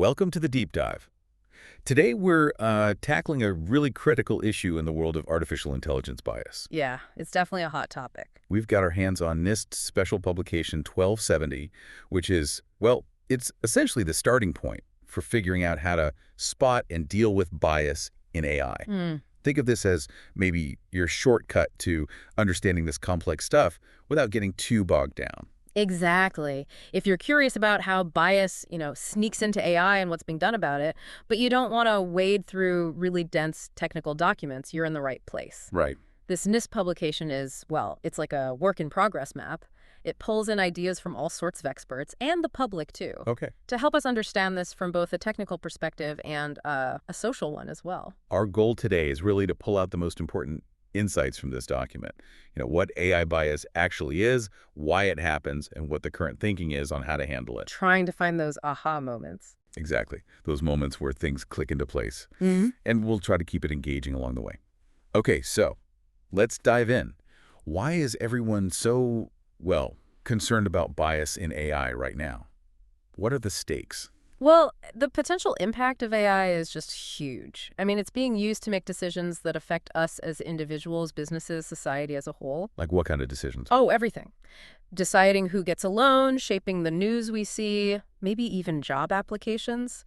welcome to the Deep Dive. Today we're tackling a really critical issue in the world of artificial intelligence bias. Yeah, it's definitely a hot topic. We've got our hands on NIST Special Publication 1270, which is, well, it's essentially the starting point for figuring out how to spot and deal with bias in AI. Think of this as maybe your shortcut to understanding this complex stuff without getting too bogged down. Exactly. If you're curious about how bias, sneaks into AI and what's being done about it, but you don't want to wade through really dense technical documents, you're in the right place. Right. This NIST publication is, well, it's like a work-in-progress map. It pulls in ideas from all sorts of experts, and the public, too, Okay. to help us understand this from both a technical perspective and a social one as well. Our goal today is really to pull out the most important insights from this document. What AI bias actually is, why it happens, and what the current thinking is on how to handle it. Trying to find those aha moments. Exactly. Those moments where things click into place. Mm-hmm. And we'll try to keep it engaging along the way. Okay, so let's dive in. Why is everyone so, well, concerned about bias in AI right now? What are the stakes? Well, the potential impact of AI is just huge. I mean, it's being used to make decisions that affect us as individuals, businesses, society as a whole. Like what kind of decisions? Oh, everything. Deciding who gets a loan, shaping the news we see, maybe even job applications.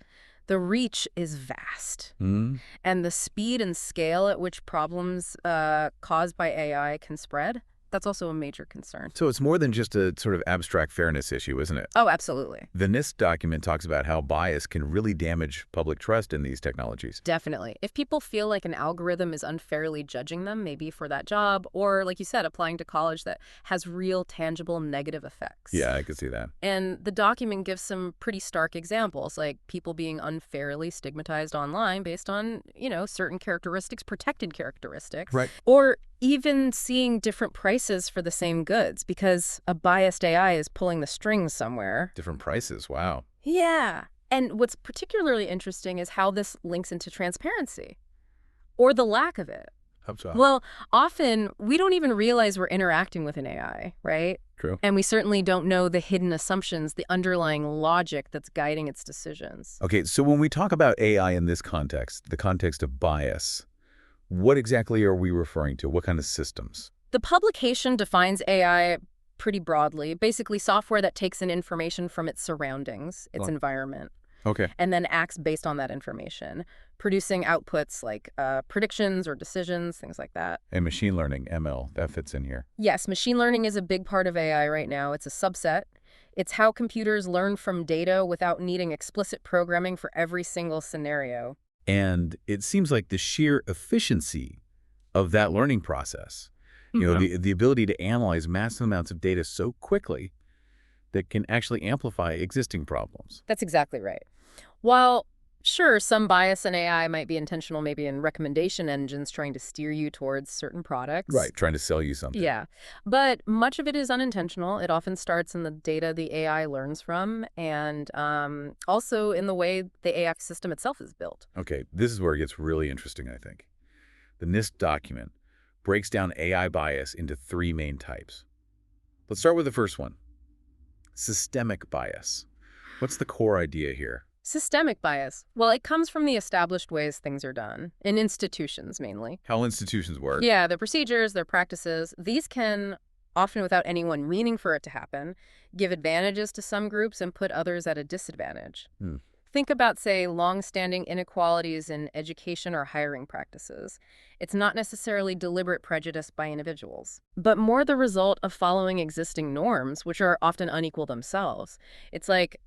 The reach is vast. And the speed and scale at which problems caused by AI can spread, that's also a major concern. So it's more than just a sort of abstract fairness issue, isn't it? Oh, absolutely. The NIST document talks about how bias can really damage public trust in these technologies. Definitely. If people feel like an algorithm is unfairly judging them, maybe for that job, or like you said, applying to college that has real, tangible negative effects. Yeah, I could see that. And the document gives some pretty stark examples, like people being unfairly stigmatized online based on, certain characteristics, protected characteristics. Right. Or even seeing different prices for the same goods because a biased AI is pulling the strings somewhere. Different prices, wow. Yeah. And what's particularly interesting is how this links into transparency, or the lack of it. How so? Well, often we don't even realize we're interacting with an AI, right? True. And we certainly don't know the hidden assumptions, the underlying logic that's guiding its decisions. Okay, so when we talk about AI in this context, the context of bias, what exactly are we referring to? What kind of systems? The publication defines AI pretty broadly, basically software that takes in information from its surroundings, its environment, Okay. and then acts based on that information, producing outputs like predictions or decisions, things like that. And machine learning, ML, that fits in here. Yes, machine learning is a big part of AI right now. It's a subset. It's how computers learn from data without needing explicit programming for every single scenario. And it seems like the sheer efficiency of that learning process, the ability to analyze massive amounts of data so quickly that can actually amplify existing problems. That's exactly right. While, sure, some bias in AI might be intentional, maybe in recommendation engines trying to steer you towards certain products. Right, trying to sell you something. Yeah, but much of it is unintentional. It often starts in the data the AI learns from and also in the way the AI system itself is built. Okay, this is where it gets really interesting, I think. The NIST document breaks down AI bias into three main types. Let's start with the first one, systemic bias. What's the core idea here? Systemic bias. Well, it comes from the established ways things are done, in institutions mainly. How institutions work. Yeah, their procedures, their practices. These can, often without anyone meaning for it to happen, give advantages to some groups and put others at a disadvantage. Think about, say, long-standing inequalities in education or hiring practices. It's not necessarily deliberate prejudice by individuals, but more the result of following existing norms, which are often unequal themselves. It's like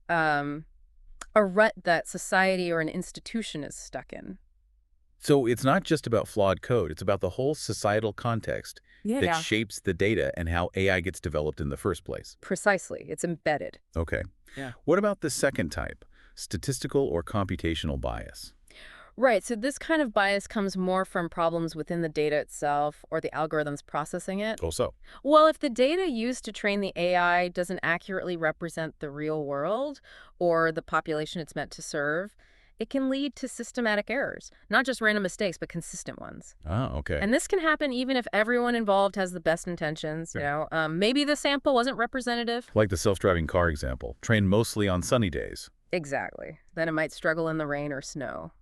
a rut that society or an institution is stuck in. So it's not just about flawed code. It's about the whole societal context that shapes the data and how AI gets developed in the first place. Precisely. It's embedded. Okay. Yeah. What about the second type, statistical or computational bias? Right. So this kind of bias comes more from problems within the data itself or the algorithms processing it. Also. Well, if the data used to train the AI doesn't accurately represent the real world or the population it's meant to serve, it can lead to systematic errors, not just random mistakes, but consistent ones. Oh, okay. And this can happen even if everyone involved has the best intentions. Maybe the sample wasn't representative. Like the self-driving car example, trained mostly on sunny days. Exactly. Then it might struggle in the rain or snow.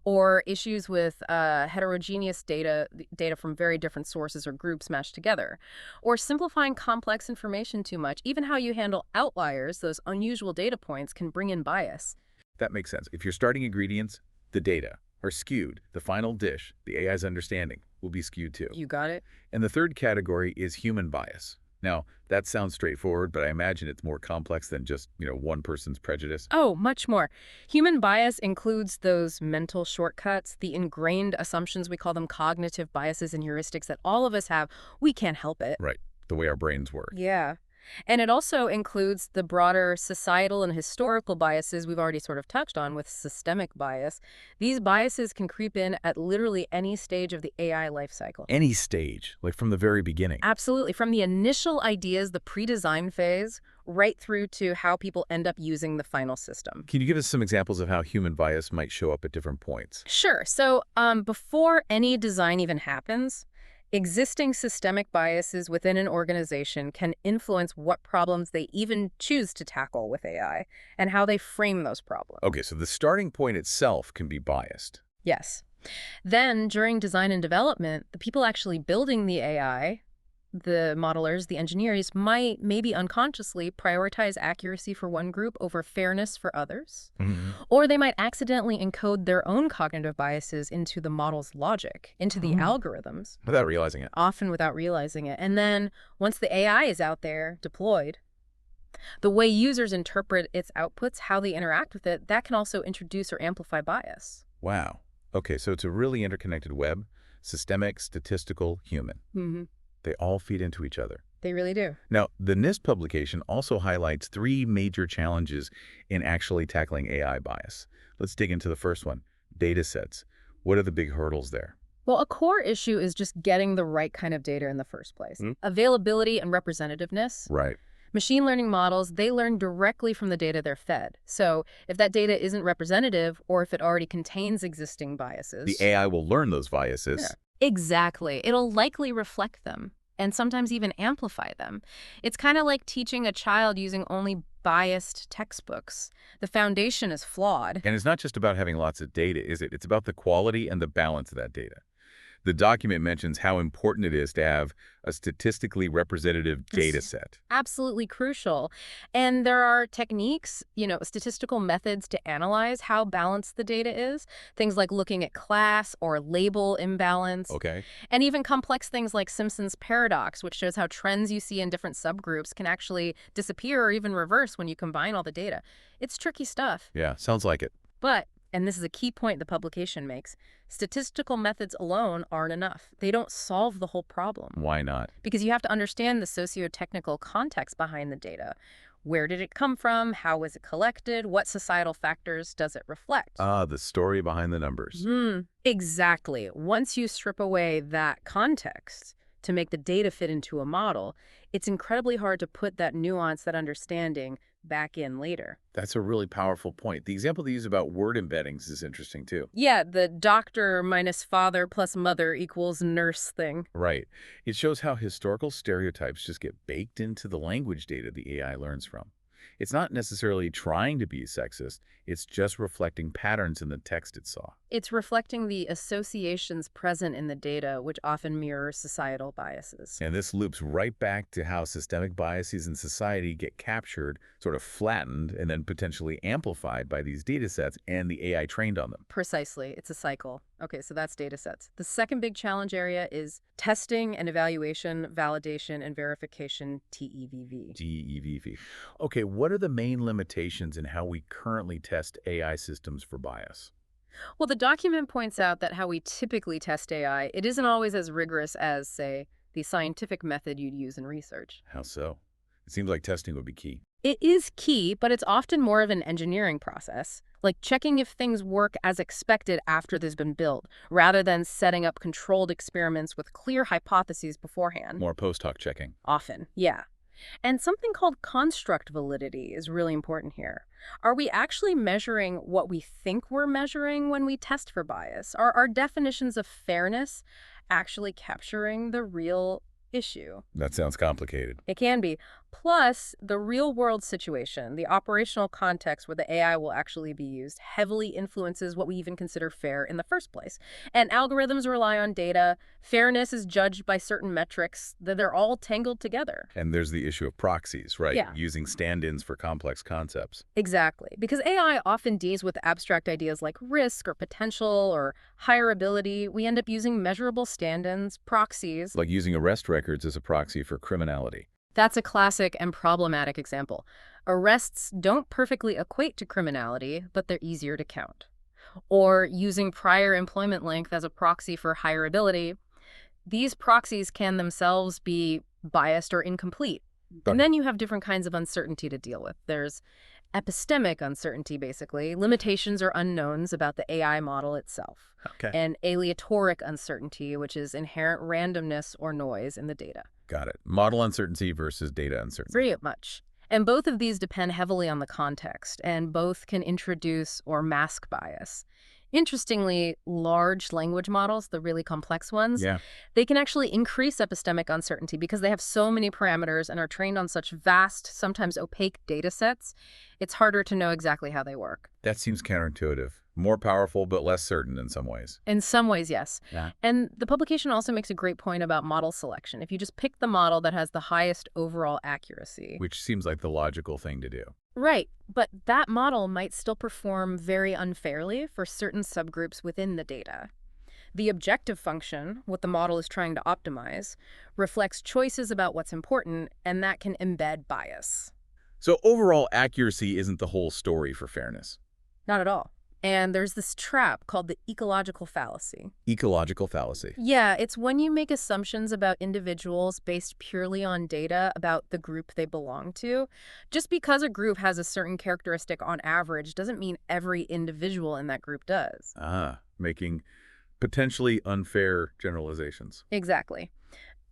Or issues with heterogeneous data from very different sources or groups mashed together. Or simplifying complex information too much. Even how you handle outliers, those unusual data points, can bring in bias. That makes sense. If your starting ingredients, the data, are skewed, the final dish, the AI's understanding, will be skewed too. You got it? And the third category is human bias. Now, that sounds straightforward, but I imagine it's more complex than just, one person's prejudice. Oh, much more. Human bias includes those mental shortcuts, the ingrained assumptions, we call them cognitive biases and heuristics that all of us have. We can't help it. Right. The way our brains work. Yeah. And it also includes the broader societal and historical biases we've already sort of touched on with systemic bias. These biases can creep in at literally any stage of the AI life cycle. Any stage, like from the very beginning. Absolutely. From the initial ideas, the pre-design phase, right through to how people end up using the final system. Can you give us some examples of how human bias might show up at different points? Sure. So before any design even happens, existing systemic biases within an organization can influence what problems they even choose to tackle with AI and how they frame those problems. Okay, so the starting point itself can be biased. Yes. Then, during design and development, the people actually building the AI, the modelers, the engineers, might maybe unconsciously prioritize accuracy for one group over fairness for others. Or they might accidentally encode their own cognitive biases into the model's logic, into the algorithms, Without realizing it. often without realizing it. And then, once the AI is out there, deployed, the way users interpret its outputs, how they interact with it, that can also introduce or amplify bias. Wow. Okay, so it's a really interconnected web, systemic, statistical, human. They all feed into each other. They really do. Now, the NIST publication also highlights 3 major challenges in actually tackling AI bias. Let's dig into the first one, data sets. What are the big hurdles there? Well, a core issue is just getting the right kind of data in the first place. Availability and representativeness. Right. Machine learning models, they learn directly from the data they're fed. So if that data isn't representative or if it already contains existing biases. The AI will learn those biases. Yeah. Exactly. It'll likely reflect them and sometimes even amplify them. It's kind of like teaching a child using only biased textbooks. The foundation is flawed. And it's not just about having lots of data, is it? It's about the quality and the balance of that data. The document mentions how important it is to have a statistically representative data set. Absolutely crucial. And there are techniques, statistical methods to analyze how balanced the data is. Things like looking at class or label imbalance. Okay. And even complex things like Simpson's paradox, which shows how trends you see in different subgroups can actually disappear or even reverse when you combine all the data. It's tricky stuff. Yeah, sounds like it. But, and this is a key point the publication makes, statistical methods alone aren't enough. They don't solve the whole problem. Why not? Because you have to understand the socio-technical context behind the data. Where did it come from? How was it collected? What societal factors does it reflect? Ah, the story behind the numbers. Exactly. Once you strip away that context to make the data fit into a model, it's incredibly hard to put that nuance, that understanding, back in later. That's a really powerful point. The example they use about word embeddings is interesting, too. Yeah, the doctor minus father plus mother equals nurse thing. Right. It shows how historical stereotypes just get baked into the language data the AI learns from. It's not necessarily trying to be sexist, it's just reflecting patterns in the text it saw. It's reflecting the associations present in the data, which often mirror societal biases. And this loops right back to how systemic biases in society get captured, sort of flattened, and then potentially amplified by these data sets and the AI trained on them. Precisely. It's a cycle. Okay, so that's data sets. The second big challenge area is testing and evaluation, validation, and verification, TEVV. TEVV. Okay, what are the main limitations in how we currently test AI systems for bias? Well, the document points out that how we typically test AI, it isn't always as rigorous as, say, the scientific method you'd use in research. How so? It seems like testing would be key. It is key, but it's often more of an engineering process, like checking if things work as expected after they've been built, rather than setting up controlled experiments with clear hypotheses beforehand. More post hoc checking. Often, yeah. And something called construct validity is really important here. Are we actually measuring what we think we're measuring when we test for bias? Are our definitions of fairness actually capturing the real issue? That sounds complicated. It can be. Plus, the real-world situation, the operational context where the AI will actually be used, heavily influences what we even consider fair in the first place. And algorithms rely on data. Fairness is judged by certain metrics. They're all tangled together. And there's the issue of proxies, right? Yeah. Using stand-ins for complex concepts. Exactly. Because AI often deals with abstract ideas like risk or potential or hireability. We end up using measurable stand-ins, proxies. Like using arrest records as a proxy for criminality. That's a classic and problematic example. Arrests don't perfectly equate to criminality, but they're easier to count. Or using prior employment length as a proxy for hireability. These proxies can themselves be biased or incomplete. And then you have different kinds of uncertainty to deal with. There's epistemic uncertainty, basically, limitations or unknowns about the AI model itself. Okay. And aleatoric uncertainty, which is inherent randomness or noise in the data. Got it. Model uncertainty versus data uncertainty. Very much. And both of these depend heavily on the context, and both can introduce or mask bias. Interestingly, large language models, the really complex ones, Yeah. they can actually increase epistemic uncertainty because they have so many parameters and are trained on such vast, sometimes opaque data sets. It's harder to know exactly how they work. That seems counterintuitive. More powerful, but less certain in some ways. In some ways, yes. Yeah. And the publication also makes a great point about model selection. If you just pick the model that has the highest overall accuracy. Which seems like the logical thing to do. Right, but that model might still perform very unfairly for certain subgroups within the data. The objective function, what the model is trying to optimize, reflects choices about what's important, and that can embed bias. So overall accuracy isn't the whole story for fairness. Not at all. And there's this trap called the ecological fallacy. Ecological fallacy. Yeah, it's when you make assumptions about individuals based purely on data about the group they belong to. Just because a group has a certain characteristic on average doesn't mean every individual in that group does. Making potentially unfair generalizations. Exactly.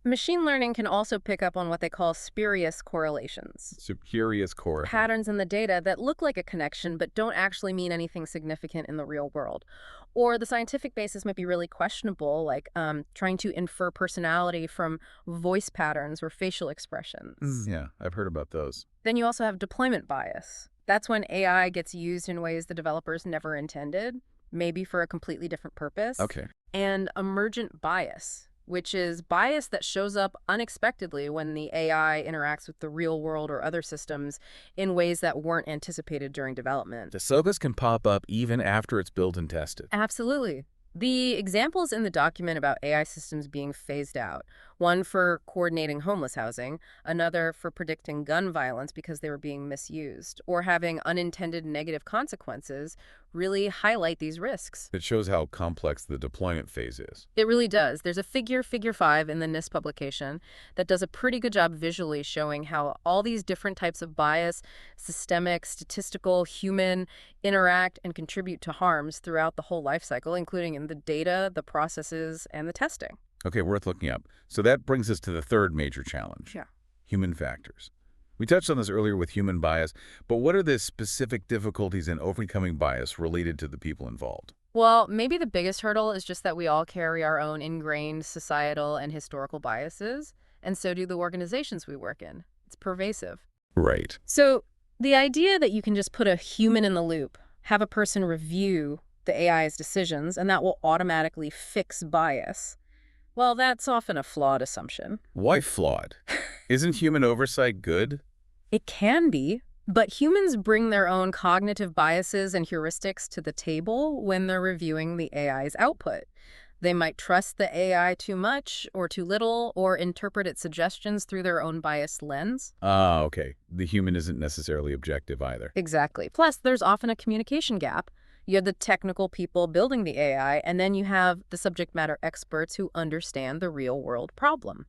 Machine learning can also pick up on what they call spurious correlations. Spurious core. Patterns in the data that look like a connection but don't actually mean anything significant in the real world. Or the scientific basis might be really questionable, like trying to infer personality from voice patterns or facial expressions. Yeah, I've heard about those. Then you also have deployment bias. That's when AI gets used in ways the developers never intended, maybe for a completely different purpose. Okay. And emergent bias, which is bias that shows up unexpectedly when the AI interacts with the real world or other systems in ways that weren't anticipated during development. The SOGAs can pop up even after it's built and tested. Absolutely. The examples in the document about AI systems being phased out, one for coordinating homeless housing, another for predicting gun violence because they were being misused, or having unintended negative consequences, really highlight these risks. It shows how complex the deployment phase is. It really does. There's a figure 5, in the NIST publication that does a pretty good job visually showing how all these different types of bias, systemic, statistical, human, interact and contribute to harms throughout the whole life cycle, including in the data, the processes, and the testing. Okay, worth looking up. So that brings us to the third major challenge. Yeah. Human factors. We touched on this earlier with human bias, but what are the specific difficulties in overcoming bias related to the people involved? Well, maybe the biggest hurdle is just that we all carry our own ingrained societal and historical biases, and so do the organizations we work in. It's pervasive. Right. So the idea that you can just put a human in the loop, have a person review the AI's decisions, and that will automatically fix bias, well, that's often a flawed assumption. Why flawed? Isn't human oversight good? It can be, but humans bring their own cognitive biases and heuristics to the table when they're reviewing the AI's output. They might trust the AI too much or too little, or interpret its suggestions through their own biased lens. Okay. The human isn't necessarily objective either. Exactly. Plus, there's often a communication gap. You have the technical people building the AI, and then you have the subject matter experts who understand the real-world problem.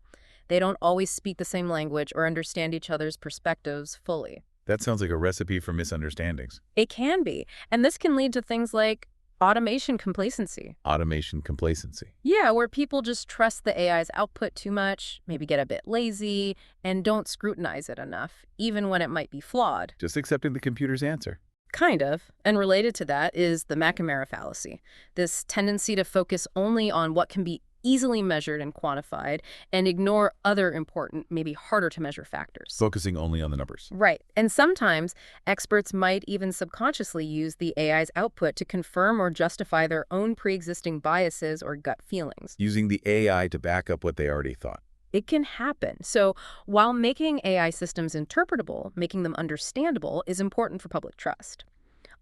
They don't always speak the same language or understand each other's perspectives fully. That sounds like a recipe for misunderstandings. It can be, and this can lead to things like automation complacency. Automation complacency. Yeah, where people just trust the AI's output too much, maybe get a bit lazy, and don't scrutinize it enough, even when it might be flawed. Just accepting the computer's answer. Kind of. And related to that is the McNamara fallacy, this tendency to focus only on what can be easily measured and quantified, and ignore other important, maybe harder to measure factors. Focusing only on the numbers. Right. And sometimes experts might even subconsciously use the AI's output to confirm or justify their own pre-existing biases or gut feelings. Using the AI to back up what they already thought. It can happen. So while making AI systems interpretable, making them understandable is important for public trust.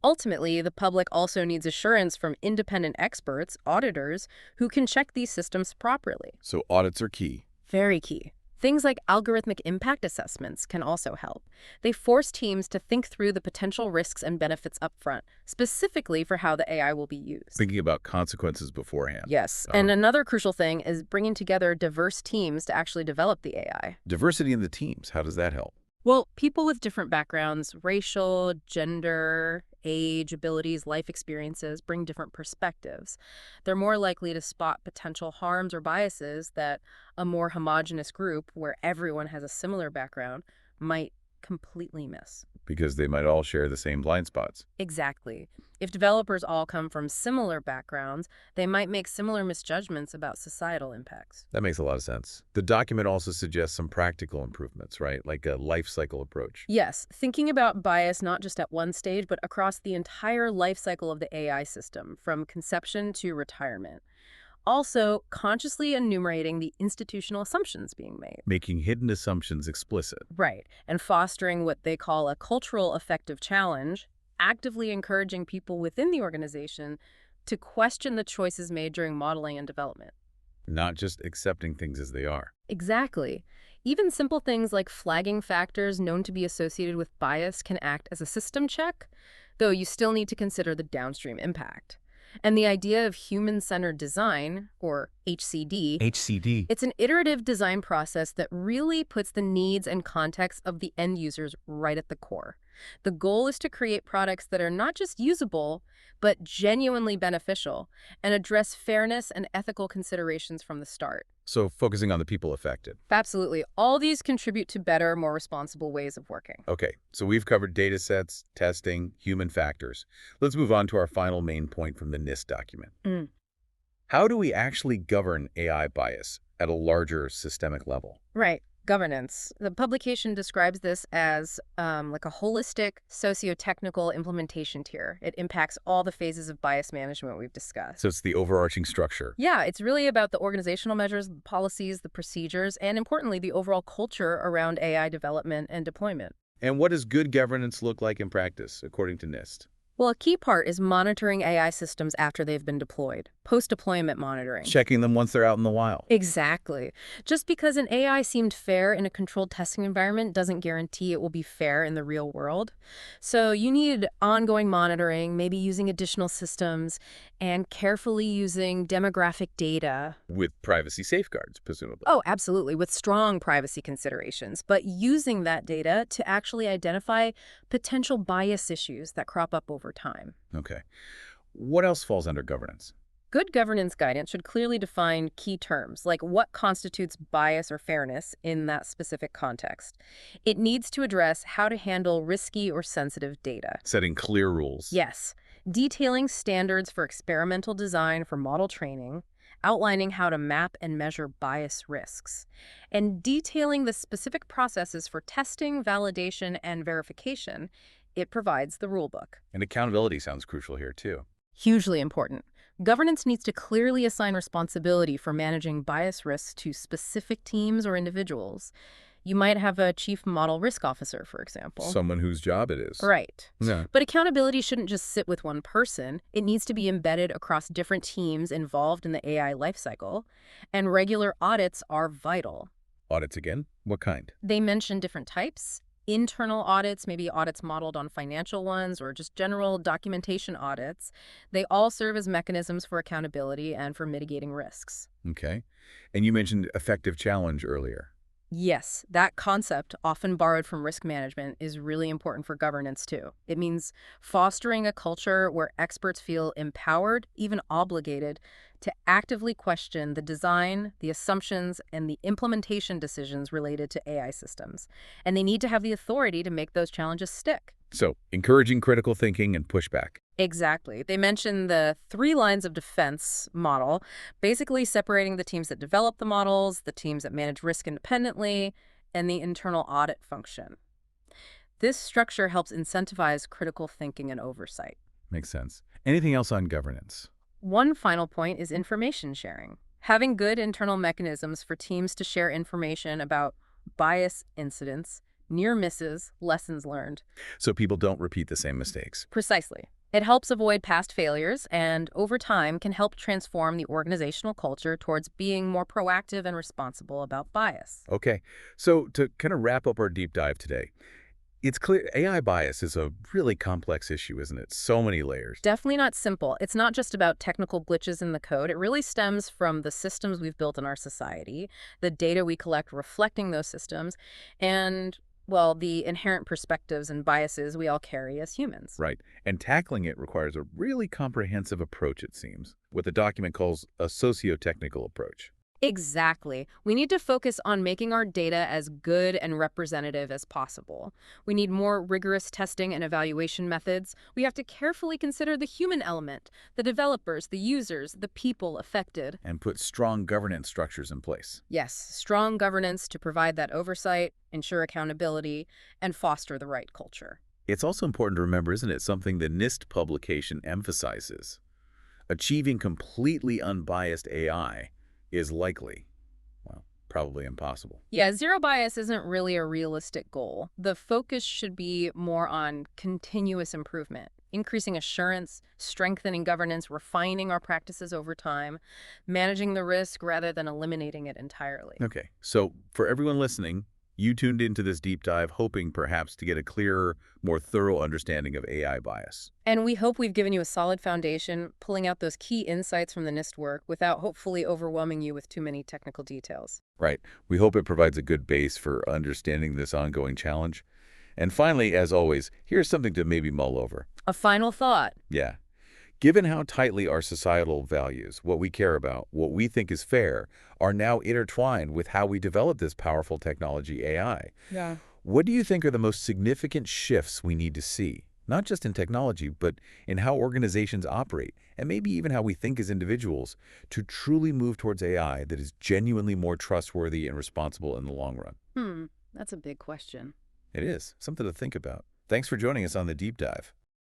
Ultimately, the public also needs assurance from independent experts, auditors, who can check these systems properly. So audits are key. Very key. Things like algorithmic impact assessments can also help. They force teams to think through the potential risks and benefits upfront, specifically for how the AI will be used. Thinking about consequences beforehand. Yes, and another crucial thing is bringing together diverse teams to actually develop the AI. Diversity in the teams, how does that help? Well, people with different backgrounds, racial, gender, age, abilities, life experiences, bring different perspectives. They're more likely to spot potential harms or biases that a more homogeneous group, where everyone has a similar background, might completely miss. Because they might all share the same blind spots. Exactly. If developers all come from similar backgrounds, they might make similar misjudgments about societal impacts. That makes a lot of sense. The document also suggests some practical improvements, right? Like a life cycle approach. Yes, thinking about bias not just at one stage, but across the entire life cycle of the AI system, from conception to retirement. Also, consciously enumerating the institutional assumptions being made. Making hidden assumptions explicit. Right, and fostering what they call a cultural effective challenge, actively encouraging people within the organization to question the choices made during modeling and development. Not just accepting things as they are. Exactly. Even simple things like flagging factors known to be associated with bias can act as a system check, though you still need to consider the downstream impact. And the idea of human-centered design, or HCD, it's an iterative design process that really puts the needs and context of the end users right at the core. The goal is to create products that are not just usable, but genuinely beneficial, and address fairness and ethical considerations from the start. So focusing on the people affected. Absolutely. All these contribute to better, more responsible ways of working. Okay, so we've covered data sets, testing, human factors. Let's move on to our final main point from the NIST document. How do we actually govern AI bias at a larger systemic level? Right. Governance. The publication describes this as like a holistic socio-technical implementation tier. It impacts all the phases of bias management we've discussed. So it's the overarching structure. Yeah, it's really about the organizational measures, the policies, the procedures, and importantly, the overall culture around AI development and deployment. And what does good governance look like in practice, according to NIST? Well, a key part is monitoring AI systems after they've been deployed, post-deployment monitoring. Checking them once they're out in the wild. Exactly. Just because an AI seemed fair in a controlled testing environment doesn't guarantee it will be fair in the real world. So you need ongoing monitoring, maybe using additional systems, and carefully using demographic data. With privacy safeguards, presumably. Oh, absolutely, with strong privacy considerations, but using that data to actually identify potential bias issues that crop up over time. Okay. What else falls under governance? Good governance guidance should clearly define key terms, like what constitutes bias or fairness in that specific context. It needs to address how to handle risky or sensitive data. Setting clear rules. Yes. Detailing standards for experimental design for model training, outlining how to map and measure bias risks, and detailing the specific processes for testing, validation, and verification. It provides the rulebook. And accountability sounds crucial here, too. Hugely important. Governance needs to clearly assign responsibility for managing bias risks to specific teams or individuals. You might have a chief model risk officer, for example. Someone whose job it is. Right. Yeah. But accountability shouldn't just sit with one person. It needs to be embedded across different teams involved in the AI lifecycle. And regular audits are vital. Audits again? What kind? They mention different types. Internal audits, maybe audits modeled on financial ones, or just general documentation audits. They all serve as mechanisms for accountability and for mitigating risks. Okay. And you mentioned effective challenge earlier. Yes, that concept, often borrowed from risk management, is really important for governance too. It means fostering a culture where experts feel empowered, even obligated, to actively question the design, the assumptions, and the implementation decisions related to AI systems. And they need to have the authority to make those challenges stick. So, encouraging critical thinking and pushback. Exactly. They mention the 3 lines of defense model, basically separating the teams that develop the models, the teams that manage risk independently, and the internal audit function. This structure helps incentivize critical thinking and oversight. Makes sense. Anything else on governance? One final point is information sharing. Having good internal mechanisms for teams to share information about bias incidents, near misses, lessons learned. So people don't repeat the same mistakes. Precisely. It helps avoid past failures and, over time, can help transform the organizational culture towards being more proactive and responsible about bias. Okay, so to kind of wrap up our deep dive today, it's clear AI bias is a really complex issue, isn't it? So many layers. Definitely not simple. It's not just about technical glitches in the code. It really stems from the systems we've built in our society, the data we collect reflecting those systems, and, well, the inherent perspectives and biases we all carry as humans. Right. And tackling it requires a really comprehensive approach, it seems, what the document calls a socio-technical approach. Exactly. We need to focus on making our data as good and representative as possible. We need more rigorous testing and evaluation methods. We have to carefully consider the human element, the developers, the users, the people affected. And put strong governance structures in place. Yes, strong governance to provide that oversight, ensure accountability, and foster the right culture. It's also important to remember, isn't it, something the NIST publication emphasizes. Achieving completely unbiased AI is likely, well, probably impossible. Yeah, zero bias isn't really a realistic goal. The focus should be more on continuous improvement, increasing assurance, strengthening governance, refining our practices over time, managing the risk rather than eliminating it entirely. Okay, so for everyone listening, you tuned into this deep dive hoping perhaps to get a clearer, more thorough understanding of AI bias. And we hope we've given you a solid foundation, pulling out those key insights from the NIST work without hopefully overwhelming you with too many technical details. Right. We hope it provides a good base for understanding this ongoing challenge. And finally, as always, here's something to maybe mull over. A final thought. Yeah. Given how tightly our societal values, what we care about, what we think is fair, are now intertwined with how we develop this powerful technology, AI, Yeah. what do you think are the most significant shifts we need to see? Not just in technology, but in how organizations operate, and maybe even how we think as individuals, to truly move towards AI that is genuinely more trustworthy and responsible in the long run? That's a big question. It is. Something to think about. Thanks for joining us on the Deep Dive.